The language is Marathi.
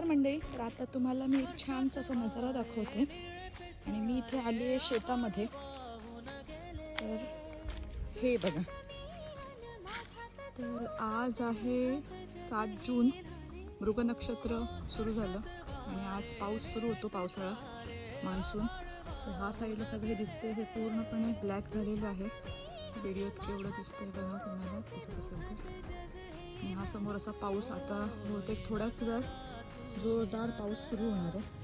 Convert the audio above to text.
मंडळी, तर आता तुम्हाला मी एक छानसा असा नजारा दाखवते आणि मी इथे आली आहे शेतामध्ये. तर हे बघा, तर आज आहे 7 जून, मृग नक्षत्र सुरू झालं आणि आज पाऊस सुरू होतो, पावसाळा मान्सून. तर हा साईडला सगळे दिसते, हे पूर्णपणे ब्लॅक झालेलं आहे. व्हिडिओत केवढं दिसतंय बघा तुम्हाला, दिसत असेल तर. आणि हा समोर असा पाऊस आता बहुतेक थोड्याच वेळात जोरदार पाऊस सुरू होणार आहे.